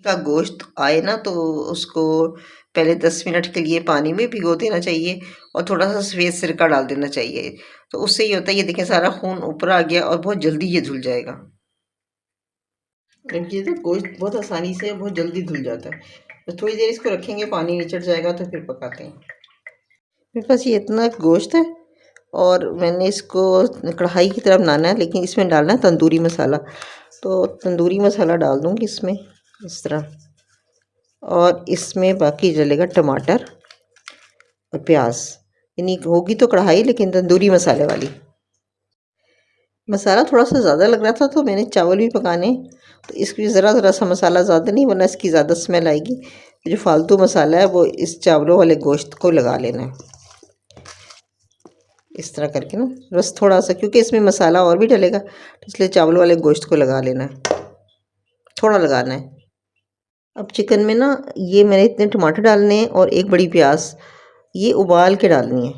का गोश्त आए ना तो उसको पहले 10 मिनट के लिए पानी में भिगो देना चाहिए और थोड़ा सा सफ़ेद सिरका डाल देना चाहिए। तो उससे ये होता है, ये देखें सारा खून ऊपर आ गया और बहुत जल्दी ये धुल जाएगा। क्योंकि तो गोश्त बहुत आसानी से बहुत जल्दी धुल जाता है। तो थोड़ी देर इसको रखेंगे, पानी निचड़ जाएगा तो फिर पकाते हैं। मेरे पास ये इतना गोश्त है और मैंने इसको कढ़ाई की तरफ बनाना है, लेकिन इसमें डालना है तंदूरी मसाला। तो तंदूरी मसाला डाल दूँगी इसमें इस तरह, और इसमें बाकी डलेगा टमाटर और प्याज। यानी होगी तो कढ़ाई, लेकिन तंदूरी मसाले वाली। मसाला थोड़ा सा ज़्यादा लग रहा था तो मैंने चावल भी पकाने, तो इसकी ज़रा सा मसाला ज़्यादा नहीं, वरना इसकी ज़्यादा स्मेल आएगी। जो फालतू मसाला है वो इस चावलों वाले गोश्त को लगा लेना है इस तरह करके ना, बस थोड़ा सा, क्योंकि इसमें मसाला और भी डलेगा तो इसलिए चावल वाले गोश्त को लगा लेना है, थोड़ा लगाना है। अब चिकन में ना ये मैंने इतने टमाटर डालने हैं और एक बड़ी प्याज ये उबाल के डालनी है,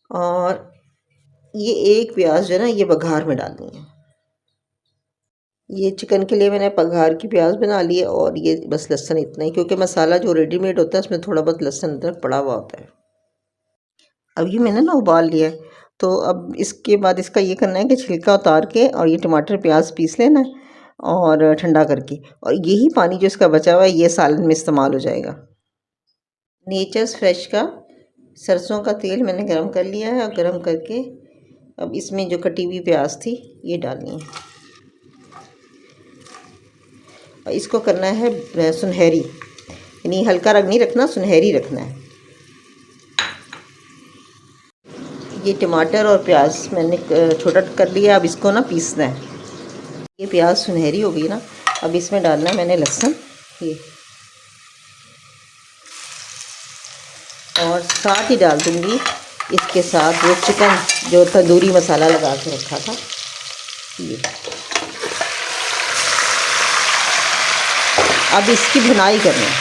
और ये एक प्याज जो है ना ये बघार में डालनी है। ये चिकन के लिए मैंने बघार की प्याज बना ली है, और ये बस लहसुन इतना ही, क्योंकि मसाला जो रेडीमेड होता है उसमें थोड़ा बहुत लहसुन अदरक पड़ा हुआ होता है। अब ये मैंने ना उबाल लिया है, तो अब इसके बाद इसका ये करना है कि छिलका उतार के और ये टमाटर प्याज पीस लेना है और ठंडा करके, और यही पानी जो इसका बचा हुआ है ये सालन में इस्तेमाल हो जाएगा। नेचर्स फ्रेश का सरसों का तेल मैंने गरम कर लिया है, और गरम करके अब इसमें जो कटी हुई प्याज थी ये डालनी है, और इसको करना है सुनहरी, यानी हल्का रंग नहीं रखना, सुनहरी रखना है। ये टमाटर और प्याज मैंने छोटा कर लिया, अब इसको ना पीसना है। ये प्याज सुनहरी हो गई ना, अब इसमें डालना है मैंने लहसुन ये, और साथ ही डाल दूँगी इसके साथ वो चिकन जो तंदूरी मसाला लगा के रखा था ये। अब इसकी भुनाई करनी है,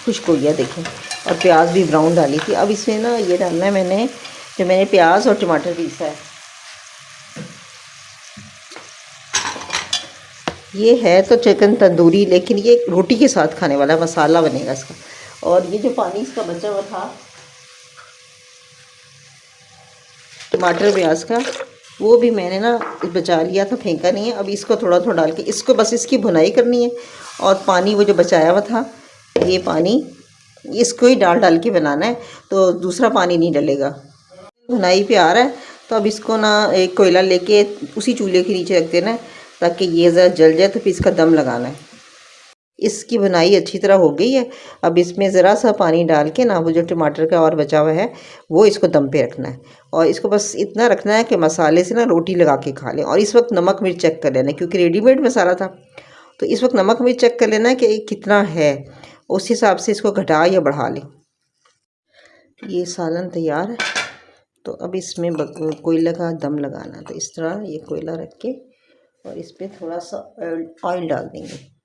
खुश्क हो गया देखें, और प्याज भी ब्राउन डाली थी। अब इसमें ना ये डालना है मैंने जो मैंने प्याज और टमाटर पीसा है, ये है तो चिकन तंदूरी, लेकिन ये रोटी के साथ खाने वाला मसाला बनेगा इसका। और ये जो पानी इसका बचा हुआ था टमाटर प्याज का, वो भी मैंने ना बचा लिया था, फेंका नहीं है। अब इसको थोड़ा थोड़ा डाल के इसको बस इसकी भुनाई करनी है, और पानी वो जो बचाया हुआ था ये पानी इसको ही डाल डाल के बनाना है, तो दूसरा पानी नहीं डलेगा। भुनाई पे आ रहा है तो अब इसको ना एक कोयला लेके उसी चूल्हे के नीचे रख देना है ताकि ये ज़रा जल जाए, तो फिर इसका दम लगाना है। इसकी भुनाई अच्छी तरह हो गई है। अब इसमें ज़रा सा पानी डाल के ना वो जो टमाटर का और बचा हुआ है वो इसको दम पे रखना है, और इसको बस इतना रखना है कि मसाले से ना रोटी लगा के खा लें। और इस वक्त नमक मिर्च चेक कर लेना, क्योंकि रेडीमेड मसाला था, तो इस वक्त नमक मिर्च चेक कर लेना है कि कितना है, उस हिसाब से इसको घटा या बढ़ा लें। ये सालन तैयार है, तो अब इसमें कोयला का दम लगाना, तो इस तरह ये कोयला रख के और इस पर थोड़ा सा ऑयल डाल देंगे।